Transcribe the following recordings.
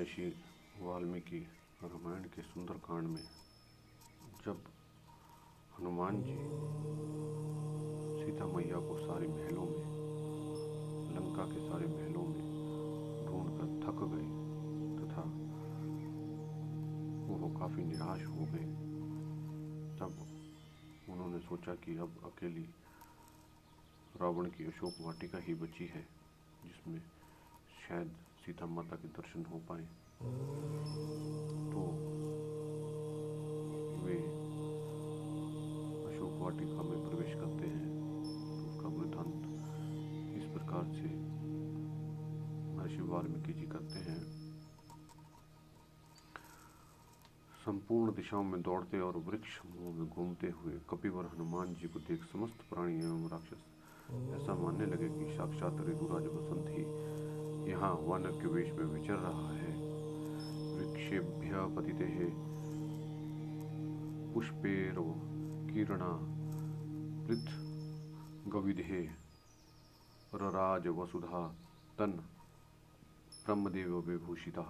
महर्षि वाल्मीकि रामायण के सुंदरकांड में जब हनुमान जी सीता मैया को सारे महलों में, लंका के सारे महलों में ढूंढकर थक गए तथा वो काफ़ी निराश हो गए, तब उन्होंने सोचा कि अब अकेली रावण की अशोक वाटिका ही बची है जिसमें शायद सीता माता के दर्शन हो पाए। तो वे अशोक वाटिका में प्रवेश करते हैं। तो उसका वृत्तांत इस प्रकार से महर्षि वाल्मीकि जी करते हैं। संपूर्ण दिशाओं में दौड़ते और वृक्ष समूहों में घूमते हुए कपिवर हनुमान जी को देख समस्त प्राणी एवं राक्षस ऐसा मानने लगे कि साक्षात ऋतुराज बसंत ही यहाँ वानर के वेश में विचर रहा है। वृक्षेभ्य पतिते पुष्पेरो किरणा पृथ गविधे रराज वसुधा तन ब्रह्मदेव विभूषिता।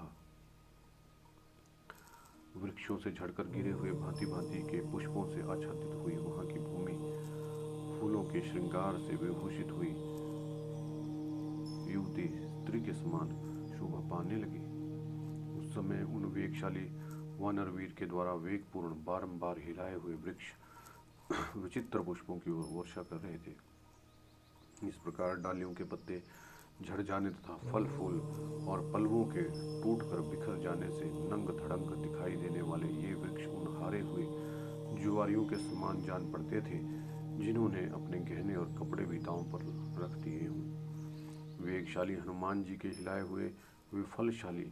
वृक्षों से झड़कर गिरे हुए भांति भांति के पुष्पों से आच्छादित हुई वहां की भूमि फूलों के श्रृंगार से विभूषित हुई युवती स्त्री के समान शोभा पाने लगी। उस समय उन वेगशाली वानरवीर के द्वारा वेगपूर्ण बारंबार हिलाए हुए वृक्ष विचित्र पुष्पों की ओर वर्षा कर रहे थे। इस प्रकार डालियों के पत्ते झड़ जाने तथा फल फूल और पल्लवों के टूटकर बिखर जाने से नंग धड़ंग दिखाई देने वाले ये वृक्ष उन हारे हुए जुआरियों के समान जान पड़ते थे जिन्होंने अपने गहने और कपड़े भी दांव पर रख दिए हों। वेगशाली हनुमान जी के हिलाए हुए वे फलशाली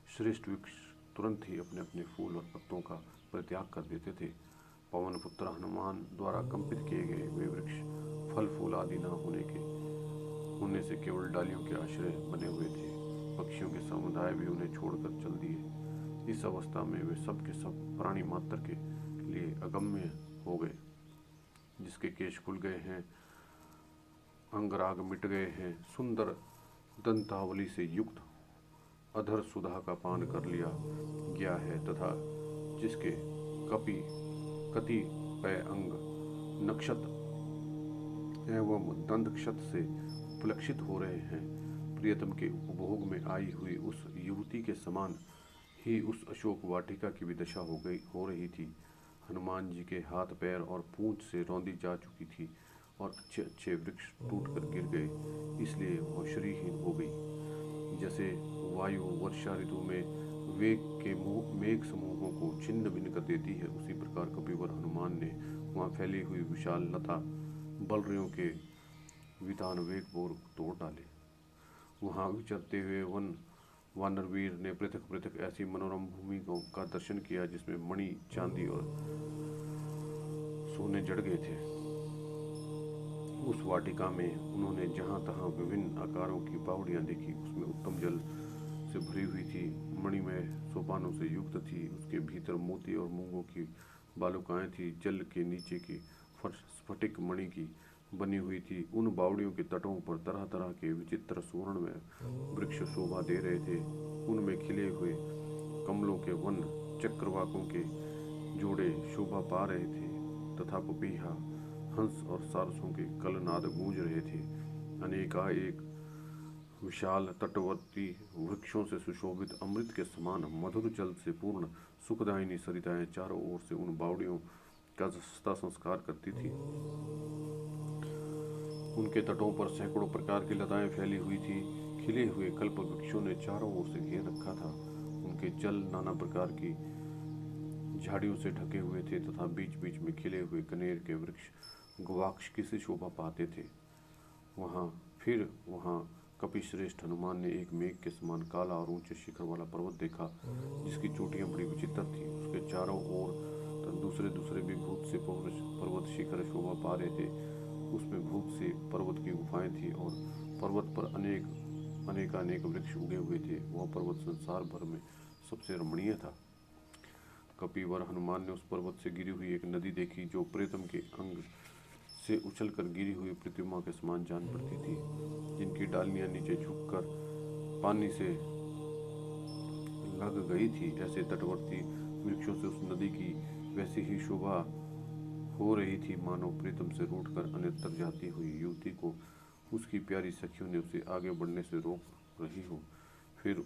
श्रेष्ठ वृक्ष तुरंत ही अपने अपने फूल और पत्तों का परित्याग कर देते थे। पवन पुत्र हनुमान द्वारा कंपित किए गए वे वृक्ष फल फूल आदि न होने से केवल डालियों के आश्रय बने हुए थे। पक्षियों के समुदाय भी उन्हें छोड़कर चल दिए। इस अवस्था में वे सब के सब प्राणी मात्र के लिए अगम्य हो गए। जिसके केश खुल गए हैं, अंगराग मिट गए हैं, सुंदर दंतावली से युक्त अधर सुधा का पान कर लिया गया है तथा जिसके कतिपय अंग नक्षत एवं दंतक्षत से उपलक्षित हो रहे हैं, प्रियतम के उपभोग में आई हुई उस युवती के समान ही उस अशोक वाटिका की भी दशा हो रही थी। हनुमान जी के हाथ पैर और पूंछ से रौंदी जा चुकी थी और अच्छे अच्छे वृक्ष टूटकर गिर गए, इसलिए वह शरीरहीन हो गई। जैसे वायु वर्षा ऋतु में वेग के मेघ समूहों को छिन्न भिन्न कर देती है, उसी प्रकार कपिवर हनुमान ने वहाँ फैली हुई विशाल लता बलरियों के वितान वेगपूर्वक तोड़ डाले। वहाँ विचरते हुए वानरवीर ने पृथक पृथक ऐसी मनोरम भूमि का दर्शन किया जिसमें मणि चांदी और सोने जड़ गए थे। उस वाटिका में उन्होंने जहाँ तहाँ विभिन्न आकारों की बावड़ियाँ देखी। उसमें उत्तम जल से भरी हुई थी, मणिमय सोपानों से युक्त थी। उसके भीतर मोती और मूंगों की बालुकाएं थी। जल के नीचे की फर्श स्फटिक मणि की बनी हुई थी। उन बावड़ियों के तटों पर तरह तरह के विचित्र सुवर्ण में वृक्ष शोभा दे रहे थे। उनमें खिले हुए कमलों के वन चक्रवाकों के जोड़े शोभा पा रहे थे तथा पपीहा हंस और सारसों के कलनाद गूंज रहे थे। अनेकाएक विशाल तटवर्ती वृक्षों से सुशोभित अमृत के समान मधुर जल से पूर्ण सुखदायिनी सरिताएं चारों ओर से उन बावड़ियों का सस्ता संस्कार करती थी। उनके तटों पर सैकड़ों प्रकार की लताएं फैली हुई थी। खिले हुए कल्प वृक्षों ने चारों ओर से घेर रखा था। उनके जल नाना प्रकार की झाड़ियों से ढके हुए थे तथा बीच बीच में खिले हुए कनेर के वृक्ष गवाक्ष की सी शोभा पाते थे। वहाँ कपिश्रेष्ठ हनुमान ने एक मेघ के समान काला और ऊंचे शिखर वाला पर्वत देखा जिसकी चोटियां बड़ी विचित्र थी। उसके चारों ओर दूसरे दूसरे भी भूत से पर्वत शिखर शोभा पा रहे थे। उसमें भूत से पर्वत की गुफाएं थी और पर्वत पर अनेक वृक्ष उगे हुए थे। वह पर्वत संसार भर में सबसे रमणीय था। कपिवर हनुमान ने उस पर्वत से गिरी हुई एक नदी देखी जो प्रेतम के अंग से उछलकर गिरी हुई प्रतिमा के समान जान पड़ती थी, जिनकी डालियां नीचे झुककर पानी से लग गई थी। ऐसे तटवर्ती वृक्षों से उस नदी की वैसी ही शोभा हो रही थी मानो प्रीतम से रूठकर अन्यत्र जाती हुई युवती को उसकी प्यारी सखियों ने उसे आगे बढ़ने से रोक रही हो। फिर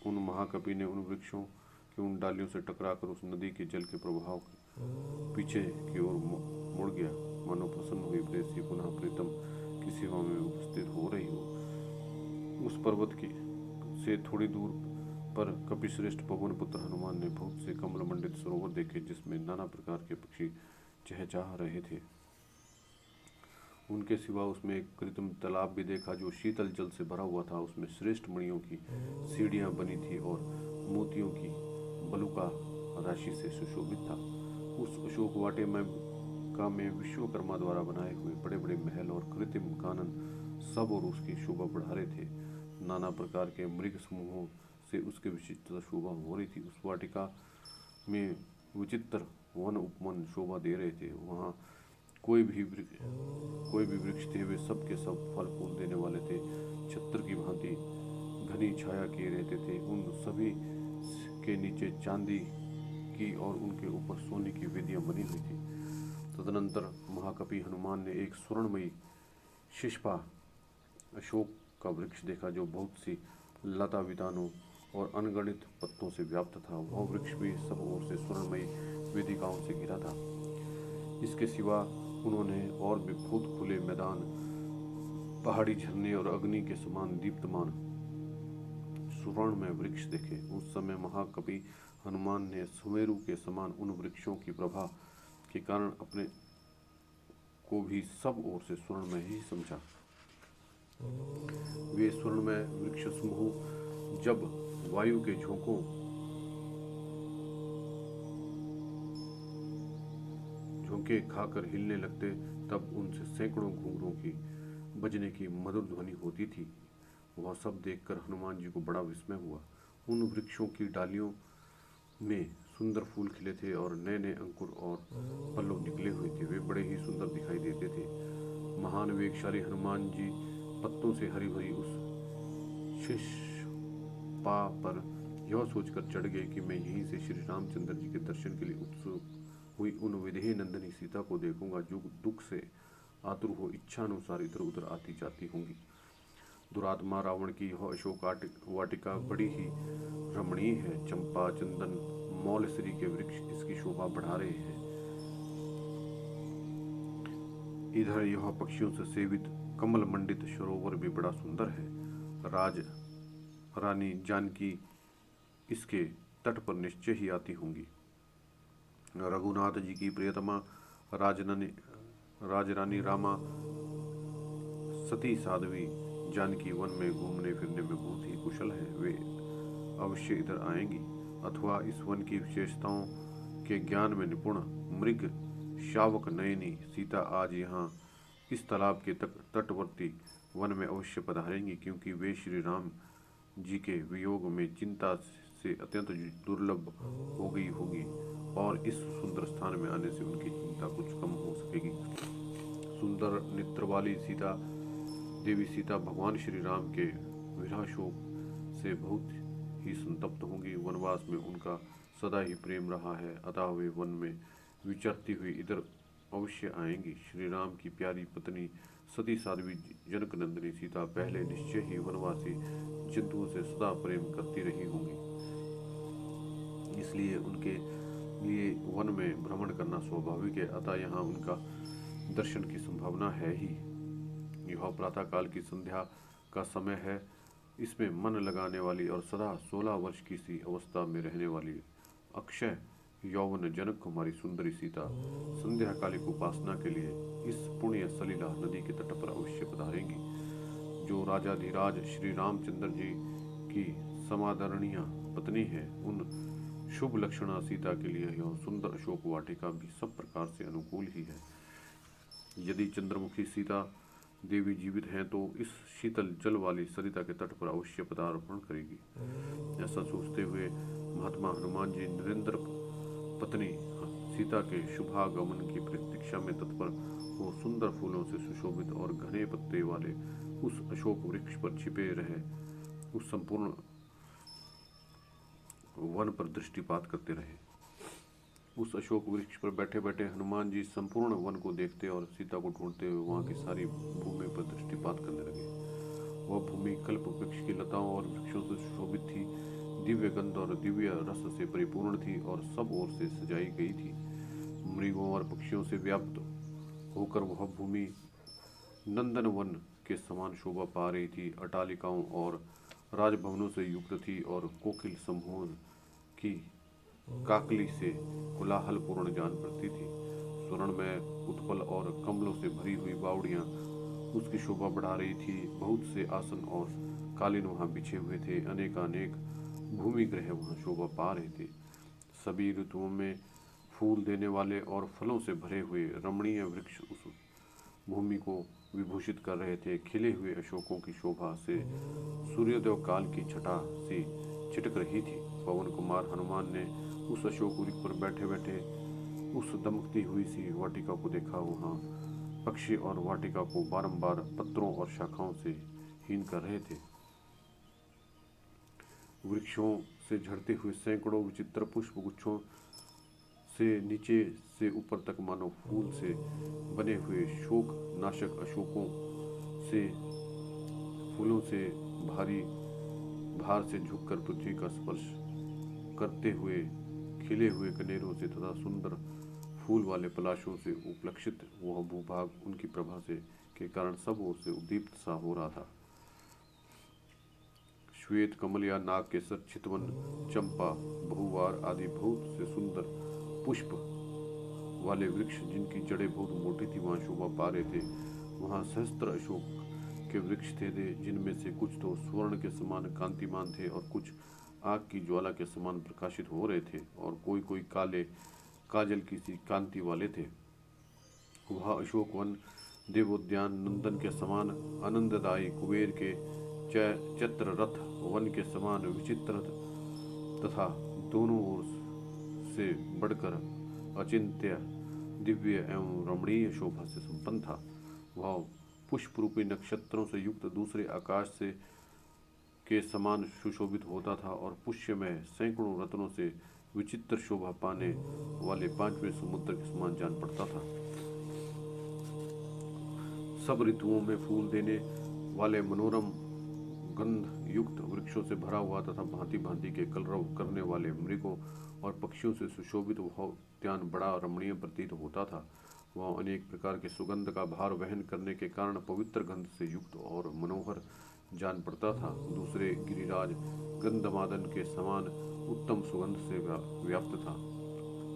उन महाकवि ने उन वृक्षों की उन डालियों से टकराकर उस नदी के जल के प्रभाव के पीछे की ओर मुड़ गया, मानो प्रसन्न हुई प्रेयसी पुनः प्रीतम की सेवा में उपस्थित हो रही हो। उस पर्वत की से थोड़ी दूर पर कपिश्रेष्ठ पवन पुत्र हनुमान ने बहुत से कमल मंडित सरोवर देखे, जिसमें नाना प्रकार के पक्षी चहचहा रहे थे। उनके सिवा उसमें एक कृत्रिम तालाब भी देखा जो शीतल जल से भरा हुआ था। उसमें श्रेष्ठ मणियों की सीढ़ियां बनी थी और मोतियों की बलुका राशि से सुशोभित था। उस अशोक वाटे में विश्वकर्मा द्वारा बनाए हुए बड़े बड़े महल और कृत्रिम कानन सब और उसकी शोभा बढ़ा रहे थे। नाना प्रकार के मृग समूहों से उसकी विचित्र शोभा हो रही थी। उस वाटिका में विचित्र वन उपवन शोभा दे रहे थे। वहाँ कोई भी वृक्ष थे, वे सब के सब फल फूल देने वाले थे, छत्र की भांति घनी छाया किए रहते थे। उन सभी के नीचे चांदी की और उनके ऊपर सोने की वेदियां बनी हुई थी। तदनंतर महाकवि हनुमान ने एक स्वर्णमयी शिष्पा अशोक का वृक्ष देखा जो बहुत सी लता वितानों और अनगणित पत्तों से व्याप्त था। वह वृक्ष भी सब ओर से स्वर्णमयी वेदिकाओं से घिरा था। इसके सिवा उन्होंने और भी बहुत खुले मैदान, पहाड़ी झरने और अग्नि के समान दीप्तमान स्वर्ण में वृक्ष देखे। उस समय महाकवि हनुमान ने सुमेरु के समान उन वृक्षों की प्रभा के कारण अपने को भी सब ओर से स्वर्ण में ही समझा। वे स्वर्ण में वृक्ष समूह जब वायु के झोंके खाकर हिलने लगते तब उनसे सैकड़ों घुंघरूओं की बजने की मधुर ध्वनि होती थी। वह सब देखकर हनुमान जी को बड़ा विस्मय हुआ। उन वृक्षों की डालियों में सुंदर फूल खिले थे और नए नए अंकुर और पल्लव निकले हुए थे। वे बड़े ही सुंदर दिखाई देते थे। महान वेगशाली हनुमान जी पत्तों से हरी भरी उस शिष्पा पर यह सोचकर चढ़ गए कि मैं यहीं से श्री रामचंद्र जी के दर्शन के लिए उत्सुक हुई उन विदेही नंदनी सीता को देखूंगा जो दुख से आतुर हो इच्छा अनुसार इधर उधर आती जाती होंगी। दुरात्मा रावण की यह अशोक वाटिका बड़ी ही रमणीय है। चंपा, चंदन, मौलश्री के वृक्ष इसकी शोभा बढ़ा रहे हैं। इधर यह पक्षियों से सेवित कमल मंडित सरोवर भी बड़ा सुंदर है। रानी जानकी इसके तट पर निश्चय ही आती होंगी। रघुनाथ जी की प्रियतमा राजरानी रामा, सती साध्वी जानकी वन में घूमने फिरने में बहुत ही कुशल है। वे अवश्य इधर आएंगी, अथवा इस वन की विशेषताओं के ज्ञान में निपुण मृग शावक नयनी सीता आज यहाँ इस तालाब के तटवर्ती वन में अवश्य पधारेंगी, क्योंकि वे श्री राम जी के वियोग में चिंता से अत्यंत दुर्लभ हो गई होगी और इस सुंदर स्थान में आने से उनकी चिंता कुछ कम हो सकेगी। सुंदर नेत्र वाली देवी सीता भगवान श्री राम के विरह शोक से बहुत ही संतप्त होंगी। वनवास में उनका सदा ही प्रेम रहा है, अतः वे वन में विचरती हुई इधर अवश्य आएंगी। श्री राम की प्यारी पत्नी सती साध्वी जनक नंदिनी सीता पहले निश्चय ही वनवासी जंतुओं से सदा प्रेम करती रही होंगी, इसलिए उनके लिए वन में भ्रमण करना स्वाभाविक है, अतः यहाँ उनका दर्शन की संभावना है ही। यह प्रातःकाल की संध्या का समय है। इसमें मन लगाने वाली और सदा 16 वर्ष की सी अवस्था में रहने वाली अक्षय यौवन जनक कुमारी सुंदरी सीता संध्याकालिक उपासना के लिए इस पुण्य सलीला नदी के तट पर अवश्य पधारेंगी। जो राजाधिराज श्री रामचंद्र जी की समादरणीय पत्नी है, उन शुभ लक्षणा सीता के लिए यह सुंदर अशोक वाटिका भी सब प्रकार से अनुकूल ही है। यदि चंद्रमुखी सीता देवी जीवित हैं तो इस शीतल जल वाली सरिता के तट पर अवश्य पदार्पण करेगी। ऐसा सोचते हुए महात्मा हनुमान जी नरेंद्र पत्नी सीता के शुभागमन की प्रतीक्षा में तत्पर हो सुंदर फूलों से सुशोभित और घने पत्ते वाले उस अशोक वृक्ष पर छिपे रहे। उस संपूर्ण वन पर दृष्टिपात करते रहे। उस अशोक वृक्ष पर बैठे बैठे हनुमान जी संपूर्ण वन को देखते और सीता को ढूंढते हुए वहां की सारी भूमि पर दृष्टिपात करने लगे। वह भूमि कल्प वृक्ष की लताओं और वृक्षों से सुशोभित थी, दिव्य गंध और दिव्य रस से परिपूर्ण थी और सब ओर से सजाई गई थी। मृगों और पक्षियों से व्याप्त होकर वह भूमि नंदन वन के समान शोभा पा रही थी। अटालिकाओं और राजभवनों से युक्त थी और कोकिल समूह की काकली से कोलाहलपूर्ण जान पड़ती थी। स्वर्ण में उत्पल और कमलों से भरी हुई बावड़ियां उसकी शोभा बढ़ा रही थी। बहुत से आसन और कालीन वहां बिछे हुए थे। अनेकानेक भूमि ग्रह वहां शोभा पा रहे थे। सभी ऋतुओं में फूल देने वाले और फलों से भरे हुए रमणीय वृक्ष उस भूमि को विभूषित कर रहे थे। खिले हुए अशोकों की शोभा से सूर्योदय काल की छटा सी छिटक रही थी। पवन कुमार हनुमान ने उस अशोक वृक्ष पर बैठे बैठे उस दमकती हुई सी वाटिका को देखा। वहां पक्षी और वाटिका को बारंबार पत्रों और शाखाओं से हीन कर रहे थे। वृक्षों से झड़ते हुए सैकड़ों विचित्र पुष्प गुच्छों से नीचे से ऊपर तक मानो फूल से बने हुए शोक नाशक अशोकों से फूलों से भारी भार से झुककर पृथ्वी का स्पर्श करते हुए खिले हुए कनेरों से तथा सुंदर फूल वाले पलाशों से उपलक्षित वह भूभाग उनकी प्रभा से के कारण सब ओर से उद्दीप्त सा हो रहा था। श्वेत कमल या नाग केसर, चितवन, चंपा, बहुवार आदि बहुत से सुंदर पुष्प वाले वृक्ष जिनकी जड़ें बहुत मोटी थी वहां शोभा पा रहे थे। वहां सहस्त्र अशोक के वृक्ष थे जिनमें से कुछ तो स्वर्ण के समान कांतिमान थे और कुछ आग की ज्वाला के समान प्रकाशित हो रहे थे और कोई कोई काले काजल की सी कांति वाले थे। वह अशोक वन देवोद्यान नंदन के समान आनंददायी, कुबेर के चैत्र रथ वन के समान विचित्र तथा दोनों ओर से बढ़कर अचिंत्य दिव्य एवं रमणीय शोभा से संपन्न था। वह पुष्प रूपी नक्षत्रों से युक्त दूसरे आकाश से के समान सुशोभित होता था और पुष्य में सैकड़ों रत्नों से विचित्र शोभा पाने वाले पांचवें समुद्र के समान जान पड़ता था। सब ऋतुओं में फूल देने वाले मनोरम गंध युक्त वृक्षों से भरा हुआ तथा भांति भांति के कलरव करने वाले मृगों और पक्षियों से सुशोभित वह उद्यान बड़ा रमणीय प्रतीत होता था। वह अनेक प्रकार के सुगंध का भार वहन करने के कारण पवित्र गंध से युक्त और मनोहर जान पड़ता था। दूसरे गिरिराज गंधमादन के समान उत्तम सुगंध से व्याप्त था।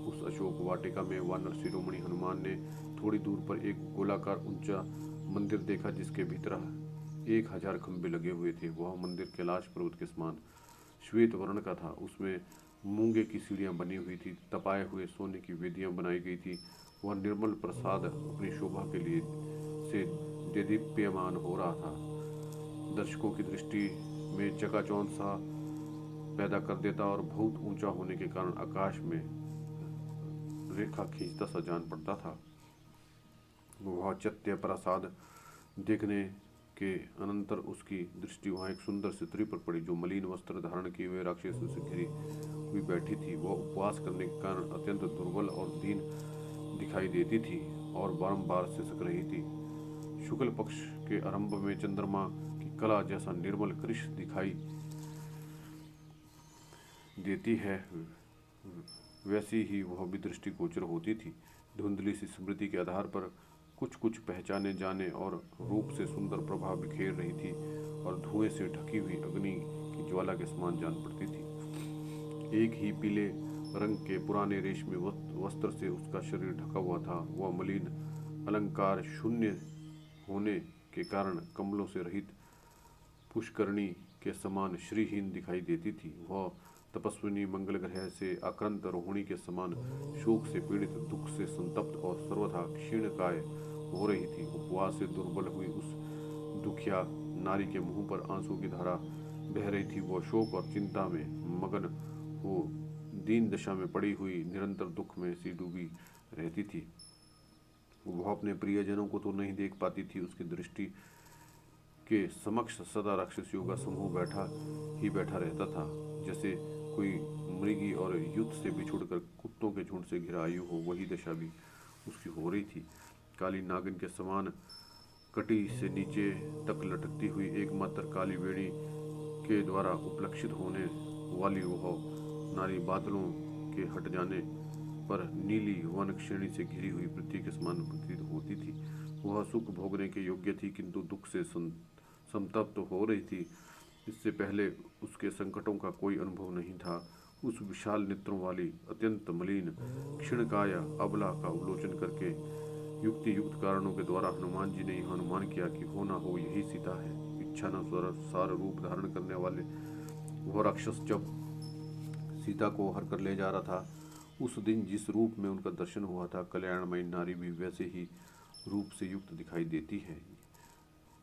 उस अशोक वाटिका में वानर शिरोमणि हनुमान ने थोड़ी दूर पर एक गोलाकार ऊंचा मंदिर देखा जिसके भीतर 1000 खंभे लगे हुए थे। वह मंदिर कैलाश पर्वत के समान श्वेत वर्ण का था। उसमें मूंगे की सीढ़ियां बनी हुई थी, तपाए हुए सोने की वेदियां बनाई गई थी। वह निर्मल प्रसाद अपनी शोभा के लिए से देदीप्यमान हो रहा था। दर्शकों की दृष्टि में चकाचौंध सा पैदा कर देता और बहुत ऊंचा होने के कारण आकाश में रेखा खींचता सा जान पड़ता था। वह चत्य प्रसाद देखने के अनंतर उसकी दृष्टि वहां एक सुंदर स्त्री पर पड़ी जो मलिन वस्त्र धारण किए हुए राक्षसों से घिरी हुई बैठी थी। वह उपवास करने के कारण अत्यंत दुर्बल और दीन दिखाई देती थी और बारंबार सिसक रही थी। शुक्ल पक्ष के आरंभ में चंद्रमा की कला जैसा निर्मल कृष्ण दिखाई देती है वैसी ही वह भी दृष्टिगोचर होती थी। धुंधली सी स्मृति के आधार पर कुछ कुछ पहचाने जाने और रूप से सुंदर प्रभा बिखेर रही थी और धुएं से ढकी हुई अग्नि की ज्वाला के समान जान पड़ती थी। एक ही पीले रंग के पुराने रेशमी वस्त्र से उसका शरीर ढका हुआ था। वह मलिन अलंकार शून्य होने के कारण कमलों से रहित पुष्करणी के समान श्रीहीन दिखाई देती थी। वह तपस्विनी मंगल ग्रह से आक्रांत रोहिणी के समान शोक से पीड़ित, दुख से संतप्त और सर्वथा क्षीणकाय हो रही थी। उपवास से दुर्बल हुई उस दुखिया नारी के मुंह पर आंसू की धारा बह रही थी। वह शोक और चिंता में मगन हो दीन दशा में पड़ी हुई निरंतर दुख में सी डूबी रहती थी। वह अपने प्रियजनों को तो नहीं देख पाती थी। उसकी दृष्टि के समक्ष सदा राक्षसियों का समूह बैठा रहता था। जैसे कोई मृगी और युद्ध से बिछुड़कर कुत्तों के झुंड से घिरा आयु हो, वही दशा भी उसकी हो रही थी। काली नागिन के समान कटी से नीचे तक लटकती हुई एकमात्र काली वेणी के द्वारा उपलक्षित होने वाली वह नारी बादलों के हट जाने पर नीली वन श्रेणी से घिरी हुई पृथ्वी के समान प्रतीत होती थी। वह सुख भोगने के योग्य थी, किंतु दुख से संतप्त हो रही थी। इससे पहले उसके संकटों का कोई अनुभव नहीं था। उस विशाल नेत्रों वाली अत्यंत मलिन क्षीणकाय अबला का अवलोकन करके युक्ति युक्त कारणों के द्वारा हनुमान जी ने यह अनुमान किया कि हो ना हो यही सीता है। इच्छानुसार सार रूप धारण करने वाले वह राक्षस जब सीता को हर कर ले जा रहा था, उस दिन जिस रूप में उनका दर्शन हुआ था, कल्याणमयी नारी भी वैसे ही रूप से युक्त दिखाई देती है।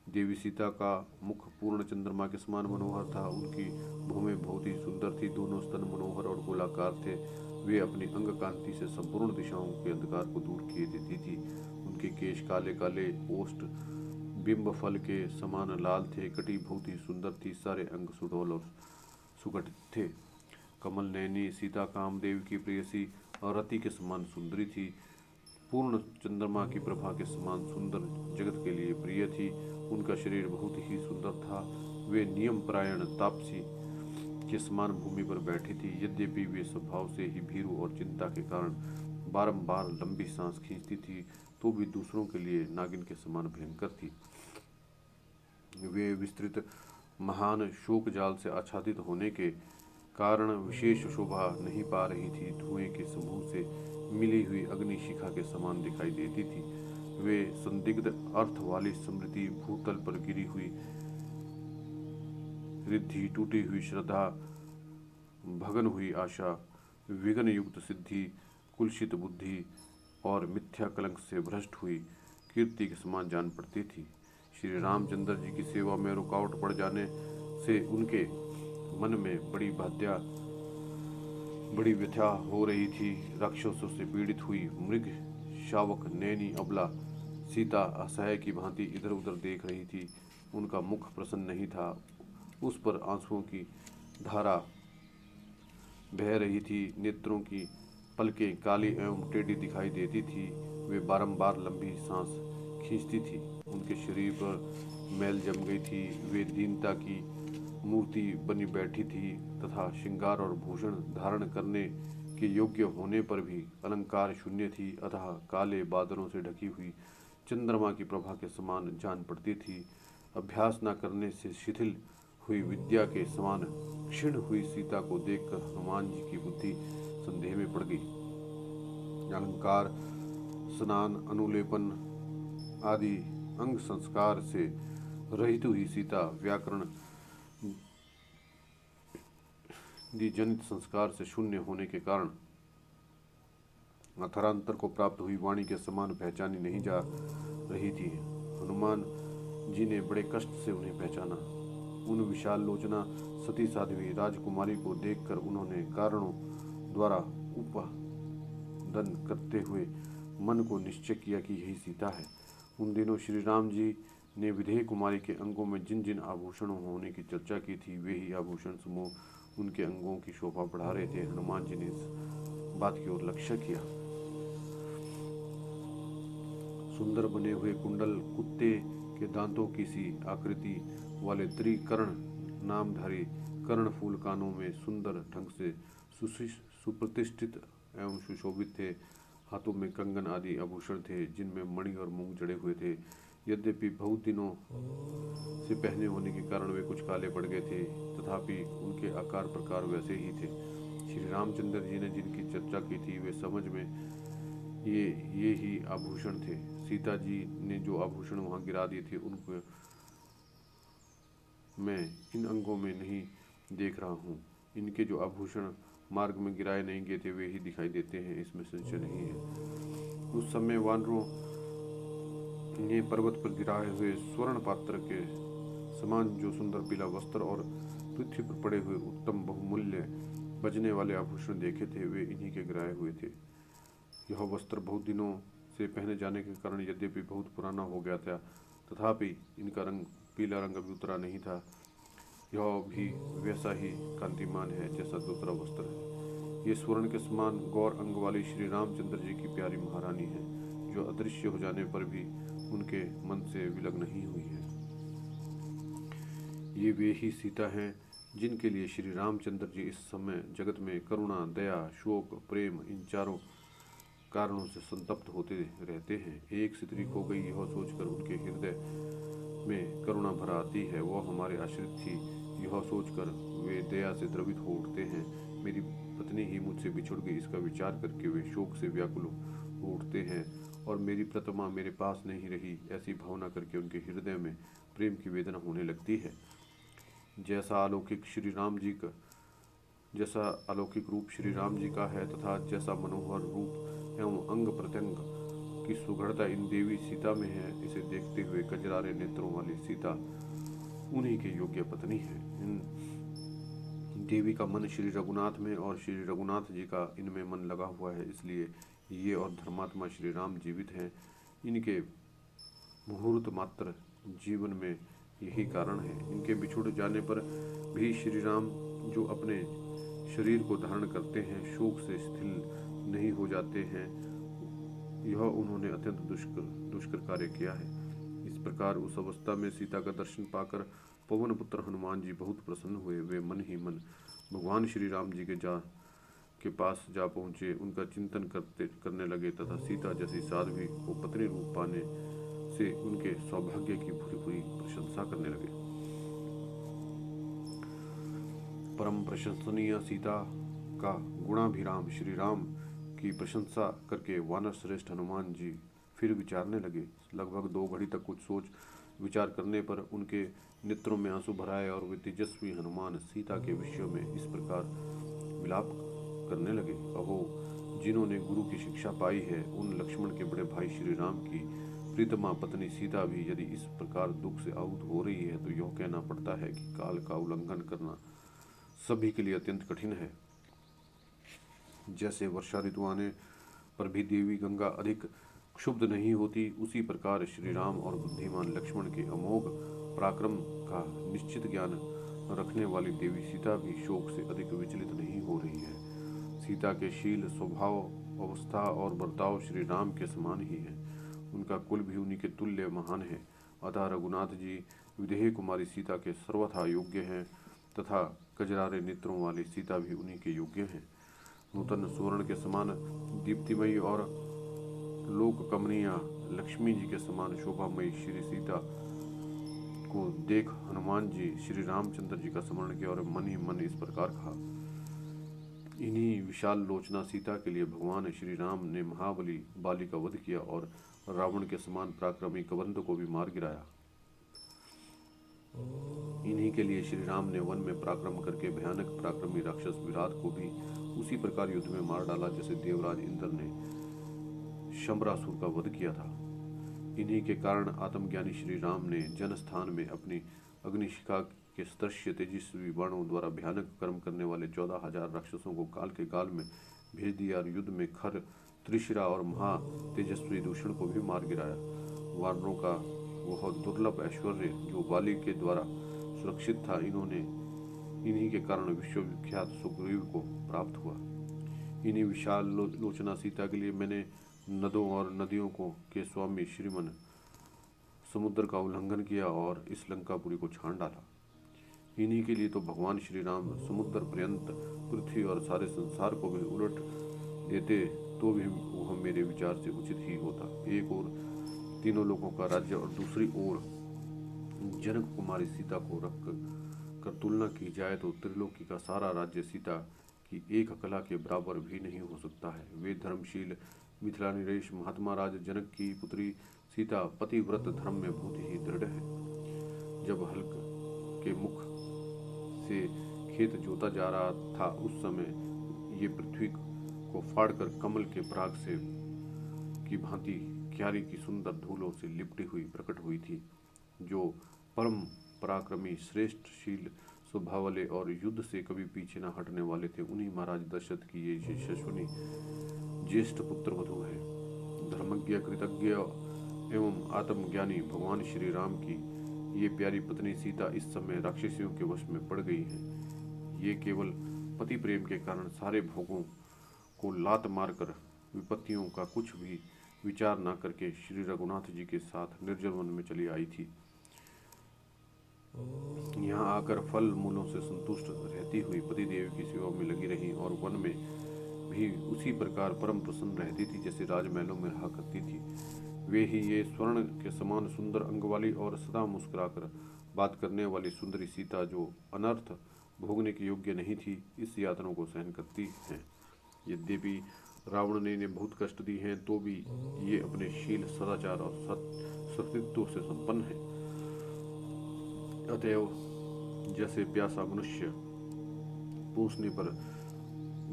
देवी सीता का मुख पूर्ण चंद्रमा के समान मनोहर था। उनकी भूमि बहुत ही सुंदर थी। दोनों स्तन मनोहर और गोलाकार थे। वे अपनी अंग कांति से संपूर्ण दिशाओं के अंधकार को दूर किए देती थी। उनके केश काले काले ओष्ठ बिंब फल के समान लाल थे। कटी बहुत ही सुंदर थी। सारे अंग सुडौल और सुगठित थे। कमल नयनी सीता कामदेव की प्रेयसी और रति के समान सुंदरी थी। पूर्ण चंद्रमा की प्रभा के समान सुंदर जगत के लिए प्रिय थी। उनका शरीर बहुत ही सुंदर था। वे नियम परायण तापसी के समान भूमि पर बैठी थी। यद्यपि वे स्वभाव से ही भीरु और चिंता के कारण बारंबार लंबी सांस खींचती थी, तो भी दूसरों के लिए नागिन के समान भयंकर थी। वे विस्तृत महान शोक जाल से आच्छादित होने के कारण विशेष शोभा नहीं पा रही थी। धुएं के समूह से मिली हुई अग्नि शिखा के समान दिखाई देती थी। वे संदिग्ध अर्थ वाली स्मृति, भूतल पर गिरी हुई रिद्धि, टूटी हुई श्रद्धा, भगन हुई आशा, विघ्न युक्त सिद्धि, कुलसित बुद्धि और मिथ्या कलंक से भ्रष्ट हुई कीर्ति के समान जान पड़ती थी। श्री रामचंद्र जी की सेवा में रुकावट पड़ जाने से उनके मन में बड़ी व्यथा हो रही थी। राक्षसों से पीड़ित हुई मृग शावक नैनी अबला सीता असहाय की भांति इधर उधर देख रही थी। उनका मुख प्रसन्न नहीं था। उस पर आंसुओं की धारा बह रही थी। नेत्रों की पलकें काली एवं टेढ़ी दिखाई देती थी। वे बारंबार लंबी सांस खींचती थी। उनके शरीर पर मैल जम गई थी। वे दीनता की मूर्ति बनी बैठी थी तथा श्रृंगार और भूषण धारण करने के योग्य होने पर भी अलंकार शून्य थी। अतः काले बादलों से ढकी हुई चंद्रमा की प्रभा के समान जान पड़ती थी। अभ्यास न करने से शिथिल हुई विद्या के समान क्षीण हुई सीता को देखकर हनुमान जी की बुद्धि संदेह में पड़ गई। अलंकार, स्नान, अनुलेपन आदि अंग संस्कार से रहित हुई सीता व्याकरण जनित संस्कार से शून्य होने के कारण अथरांतर को प्राप्त हुई वाणी के समान पहचानी नहीं जा रही थी। हनुमान जी ने बड़े कष्ट से उन्हें पहचाना। उन विशाल लोचना सती साध्वी राजकुमारी को देखकर उन्होंने कारणों द्वारा उपदन करते हुए मन को निश्चय किया कि यही सीता है। उन दिनों श्री राम जी ने विदेह कुमारी के अंगों में जिन जिन आभूषणों होने की चर्चा की थी, वे ही आभूषण समूह उनके अंगों की शोभा बढ़ा रहे थे। हनुमान जी ने इस बात की ओर लक्ष्य किया। सुंदर बने हुए कुंडल, कुत्ते के दांतों की सी आकृति वाले त्रिकर्ण नामधारी कर्ण फूल कानों में सुंदर ढंग से सुप्रतिष्ठित एवं सुशोभित थे। हाथों में कंगन आदि आभूषण थे, जिनमें मणि और मूंग जड़े हुए थे। यद्यपि बहुत दिनों से पहने होने के कारण वे कुछ काले पड़ गए थे, तथापि उनके आकार प्रकार वैसे ही थे। श्री रामचंद्र जी ने जिनकी चर्चा की थी, वे समझ में ये ही आभूषण थे। सीता जी ने जो आभूषण वहां गिरा दिए थे, उनको मैं इन अंगों में नहीं देख रहा हूँ। इनके जो आभूषण मार्ग में गिराए नहीं गए थे, वे ही दिखाई देते हैं, इसमें संशय नहीं है। उस समय वानरों ने पर्वत पर गिराए हुए स्वर्ण पात्र के समान जो सुंदर पीला वस्त्र और पृथ्वी पर पड़े हुए उत्तम बहुमूल्य बजने वाले आभूषण देखे थे, वे इन्हीं के गिराए हुए थे। यह वस्त्र बहुत दिनों से पहने जाने के कारण यद्यपि बहुत पुराना हो गया था, तथापि इनका रंग पीला रंग अभी उतरा नहीं था। यह भी वैसा ही कांतिमान है जैसा दूसरा वस्त्र है। ये स्वर्ण के समान गौर अंग वाली श्री रामचंद्र जी की प्यारी महारानी है, जो अदृश्य हो जाने पर भी उनके मन से विलग नहीं हुई है। ये वे ही सीता हैं जिनके लिए श्री रामचंद्र जी इस समय जगत में करुणा, दया, शोक, प्रेम इन चारों कारणों से संतप्त होते रहते हैं। एक स्त्री खो गई यह सोचकर उनके हृदय में करुणा भर आती है, वह हमारे आश्रित थी यह सोचकर वे दया से द्रवित हो उठते हैं। मेरी पत्नी ही मुझसे बिछुड़ गई इसका विचार करके वे शोक से व्याकुल हो उठते हैं, और मेरी प्रतिमा मेरे पास नहीं रही ऐसी भावना करके उनके हृदय में प्रेम की वेदना होने लगती है। जैसा अलौकिक रूप श्री राम जी का है तथा जैसा मनोहर रूप एवं अंग प्रत्यंग की सुघड़ता इन देवी सीता में है, इसे देखते हुए कजरारे नेत्रों वाली सीता उन्हीं के योग्य पत्नी है। इन देवी का मन श्री रघुनाथ में और श्री रघुनाथ जी का इनमें मन लगा हुआ है, इसलिए ये और धर्मात्मा श्री राम जीवित हैं। इनके मुहूर्त मात्र जीवन में यही कारण है। इनके बिछुड़ जाने पर भी श्री राम जो अपने शरीर को धारण करते हैं शोक से शिथिल नहीं हो जाते हैं, यह उन्होंने अत्यंत दुष्कर कार्य किया है। इस प्रकार उस अवस्था में सीता का दर्शन पाकर पवन पुत्र हनुमान जी बहुत प्रसन्न हुए। वे मन ही मन भगवान श्री राम जी के पास जा पहुँचे, उनका चिंतन करने लगे तथा सीता जैसी साध्वी को पत्नी रूप पाने से उनके सौभाग्य की भूरी भूरी प्रशंसा करने लगे। परम प्रशंसनीय सीता का गुणाभिराम श्री राम की प्रशंसा करके वानर श्रेष्ठ हनुमान जी फिर विचारने लगे। लगभग 2 घड़ी तक कुछ सोच विचार करने पर उनके नेत्रों में आंसू भर आए और वे तेजस्वी हनुमान सीता के विषय में इस प्रकार विलाप करने लगे। अहो, जिन्होंने गुरु की शिक्षा पाई है, उन लक्ष्मण के बड़े भाई श्री राम की प्रीतमा पत्नी सीता भी यदि इस प्रकार दुख से आहूत हो रही है, तो यह कहना पड़ता है कि काल का उल्लंघन करना सभी के लिए अत्यंत कठिन है। जैसे वर्षा ऋतु आने पर भी देवी गंगा अधिक क्षुब्ध नहीं होती, उसी प्रकार श्री राम और बुद्धिमान लक्ष्मण के अमोघ पराक्रम का निश्चित ज्ञान रखने वाली देवी सीता भी शोक से अधिक विचलित नहीं हो रही है। सीता के शील, स्वभाव, अवस्था और बर्ताव श्री राम के समान ही है। उनका कुल भी उन्हीं के तुल्य महान है। अतः रघुनाथ जी विदेही कुमारी सीता के सर्वथा योग्य हैं तथा कजरारे नेत्रों वाली सीता भी उन्हीं के योग्य हैं। नूतन सुवर्ण के समान दीप्तिमयी और लोक कमनीय लक्ष्मी जी के समान शोभामयी श्री सीता को देख हनुमान जी श्री रामचंद्र जी का स्मरण किया और मन ही मन इस प्रकार कहा। इन्हीं विशाल लोचना सीता के लिए भगवान श्री राम ने महाबली बाली का वध किया और रावण के समान पराक्रमी कबंध को भी मार गिराया। इन्हीं के लिए श्री राम ने वन में पराक्रम करके भयानक पराक्रमी राक्षस विराट को भी उसी प्रकार युद्ध में मार डाला जैसे देवराज इंद्र ने शंबरासुर का वध किया था। इन्हीं के कारण आत्मज्ञानी श्री राम ने जनस्थान में अपनी अग्निशिखा के सदृश्य तेजस्वी बाणों द्वारा भयानक कर्म करने वाले 14,000 राक्षसों को काल के काल में भेज दिया और युद्ध में खर, त्रिशिरा और महा तेजस्वी दूषण को भी मार गिराया। वानरों का वह दुर्लभ ऐश्वर्य जो बाली के द्वारा सुरक्षित था, इन्हीं के कारण विश्वविख्यात सुग्रीव को प्राप्त हुआ। इन्हीं विशाल लोचना सीता के लिए मैंने नदों और नदियों के स्वामी श्रीमन समुद्र का उल्लंघन किया और इस लंकापुरी को छान डाला। इन्हीं के लिए तो भगवान श्री राम समुद्र पर्यंत पृथ्वी और सारे संसार को भी उलट देते तो भी वह मेरे विचार से उचित ही होता। एक ओर तीनों लोगों का राज्य और दूसरी ओर जनक कुमारी सीता को रख कर तुलना की जाए तो त्रिलोकी का सारा राज्य सीता की एक कला के बराबर भी नहीं हो सकता है। वे धर्मशील मिथिला निरेश महात्मा राज जनक की पुत्री सीता पतिव्रत धर्म में बहुत ही दृढ़ है। जब हल के मुख से खेत जोता जा रहा था, उस समय ये पृथ्वी को फाड़कर कमल के पराग से की भांति क्यारी की सुंदर धूलों से लिपटी हुई प्रकट हुई थी। जो परम पराक्रमी, श्रेष्ठ शील स्वभाव वाले और युद्ध से कभी पीछे न हटने वाले थे, उन्हीं महाराज दशरथ की ये यशस्विनी ज्येष्ठ पुत्र वधू है। धर्मज्ञ, कृतज्ञ एवं आत्मज्ञानी भगवान श्री राम की ये प्यारी पत्नी सीता इस समय राक्षसियों के वश में पड़ गई है। ये केवल पति प्रेम के कारण सारे भोगों को लात मारकर विपत्तियों का कुछ भी विचार न करके श्री रघुनाथ जी के साथ निर्जल वन में चली आई थी। यहाँ आकर फल मूलों से संतुष्ट रहती हुई पति देव की सेवा में लगी रही और वन में भी उसी प्रकार परम प्रसन्न रहती थी जैसे राजमहलों में रहा करती थी। वे ही ये स्वर्ण के समान सुंदर अंग वाली और सदा मुस्कुराकर बात करने वाली सुंदरी सीता, जो अनर्थ भोगने के योग्य नहीं थी, इस यातनाओं को सहन करती हैं। यद्यपि रावण ने इन्हें बहुत कष्ट दी हैं, तो भी ये अपने शील, सदाचार और सतीत्व से संपन्न है। अतएव जैसे प्यासा मनुष्य पूछने पर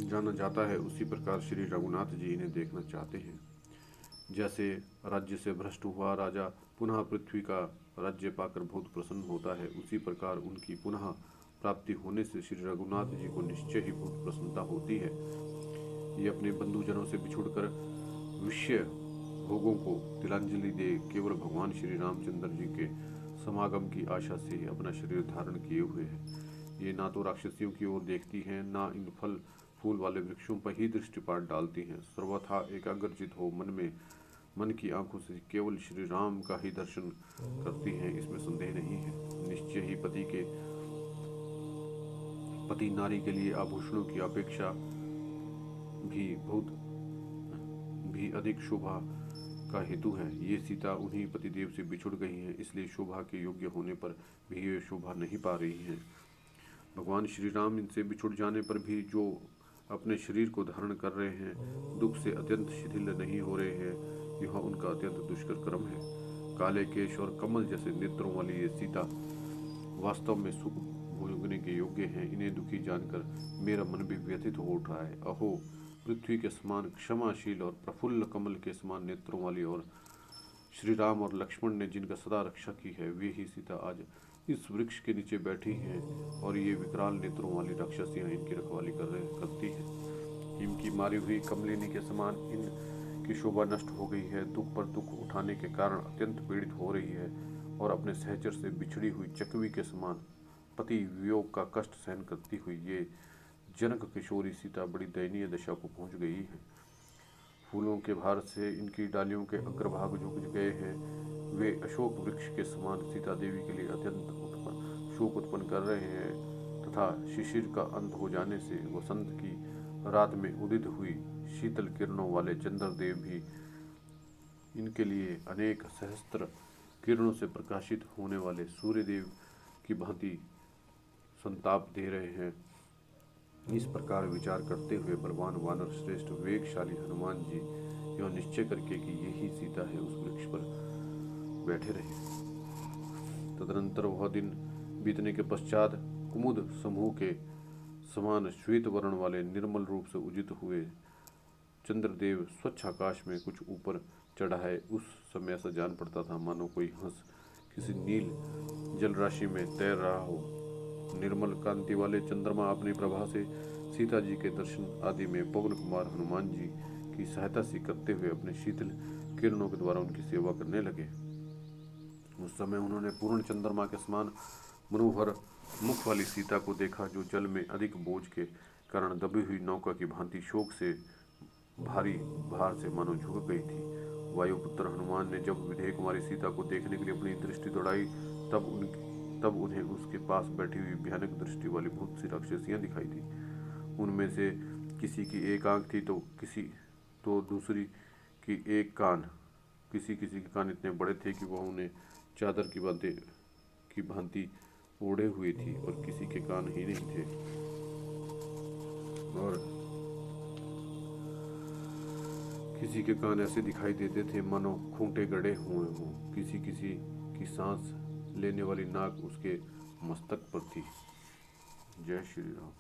जाना जाता है, उसी प्रकार श्री रघुनाथ जी इन्हें देखना चाहते हैं। जैसे राज्य से भ्रष्ट हुआ राजा पुनः पृथ्वी का राज्य पाकर बहुत प्रसन्न होता है, उसी प्रकार उनकी पुनः प्राप्ति होने से श्री रघुनाथ जी को निश्चय ही बहुत प्रसन्नता होती है। ये अपने बंधुजनों से बिछुड़कर विषय भोगों को तिलांजलि दे केवल भगवान श्री रामचंद्र जी के समागम की आशा से अपना शरीर धारण किए हुए हैं। ये ना तो राक्षसियों की ओर देखती हैं, ना इन फल फूल वाले वृक्षों पर ही दृष्टिपात डालती हैं। सर्वथा एकाग्रचित हो मन की आंखों से केवल श्री राम का ही दर्शन करती हैं, इसमें संदेह नहीं है। निश्चय ही पति नारी के लिए आभूषणों की अपेक्षा भी अधिक शोभा का हेतु है। ये सीता उन्हीं पतिदेव से बिछुड़ गई हैं, इसलिए शोभा के योग्य होने पर भी ये शोभा नहीं पा रही हैं। भगवान श्री राम इनसे बिछुड़ जाने पर भी जो अपने शरीर को धारण कर रहे हैं, दुख से अत्यंत शिथिल नहीं हो रहे हैं, यह उनका अत्यंत दुष्कर कर्म है। काले केश और कमल जैसे नेत्रों वाली ये सीता वास्तव में सुख भोगने के योग्य हैं। इन्हें दुखी जानकर मेरा मन भी व्यथित हो उठा है। अहो, पृथ्वी के समान क्षमाशील और प्रफुल्ल कमल के समान नेत्रों वाली और श्री राम और लक्ष्मण ने जिनका सदा रक्षा की है, वे ही सीता आज इस वृक्ष के नीचे बैठी हैं और ये विकराल नेत्रों वाली राक्षसियां इनकी रखवाली करती हैं। हिम की मारी हुई कमलिनी के समान इनकी शोभा नष्ट हो गई है। दुख पर दुख उठाने के कारण अत्यंत पीड़ित हो रही है और अपने सहचर से बिछड़ी हुई चकवी के समान पति वियोग का कष्ट सहन करती हुई ये जनक किशोरी सीता बड़ी दयनीय दशा को पहुंच गई है। फूलों के भार से इनकी डालियों के अग्रभाग झुक गए हैं। वे अशोक वृक्ष के समान सीता देवी के लिए अत्यंत शोक उत्पन्न कर रहे हैं तथा शिशिर का अंत हो जाने से वसंत की रात में उदित हुई शीतल किरणों वाले चंद्रदेव भी इनके लिए अनेक सहस्त्र किरणों से प्रकाशित होने वाले सूर्यदेव की भांति संताप दे रहे हैं। इस प्रकार विचार करते हुए बलवान वानर श्रेष्ठ वेगशाली हनुमान जी यह निश्चय करके कि यही सीता है, उस वृक्ष पर बैठे रहे। तदनंतर वह दिन बीतने के पश्चात कुमुद समूह के समान श्वेत वर्ण वाले निर्मल रूप से उदित हुए चंद्रदेव स्वच्छ आकाश में कुछ ऊपर चढ़ा है। उस समय ऐसा जान पड़ता था मानो कोई हंस किसी नील जल राशि में तैर रहा हो। निर्मल कांति वाले चंद्रमा अपनी प्रभा से सीता जी के दर्शन आदि में पवन कुमार हनुमान जी की सहायता सी करते हुए अपने शीतल किरणों के द्वारा उनकी सेवा करने लगे। उस समय उन्होंने पूर्ण चंद्रमा के समान मनोहर मुख वाली सीता को देखा, जो जल में अधिक बोझ के कारण दबी हुई नौका की भांति शोक से भारी भार से मानो झुक गई थी। वायुपुत्र हनुमान ने जब विधेय कुमारी सीता को देखने के लिए अपनी दृष्टि दौड़ाई, तब उन्हें उसके पास बैठी हुई भयानक दृष्टि वाली बहुत सी राक्षसियां दिखाई दी। उनमें से किसी की एक आंख थी तो दूसरी की एक कान। किसी के कान इतने बड़े थे कि वह उन्हें चादर की भांति ओढ़े हुए थी और किसी के कान ही नहीं थे और किसी के कान ऐसे दिखाई देते थे मानो खूंटे गड़े हुए हों। किसी की सांस लेने वाली नाक उसके मस्तक पर थी। जय श्री राम।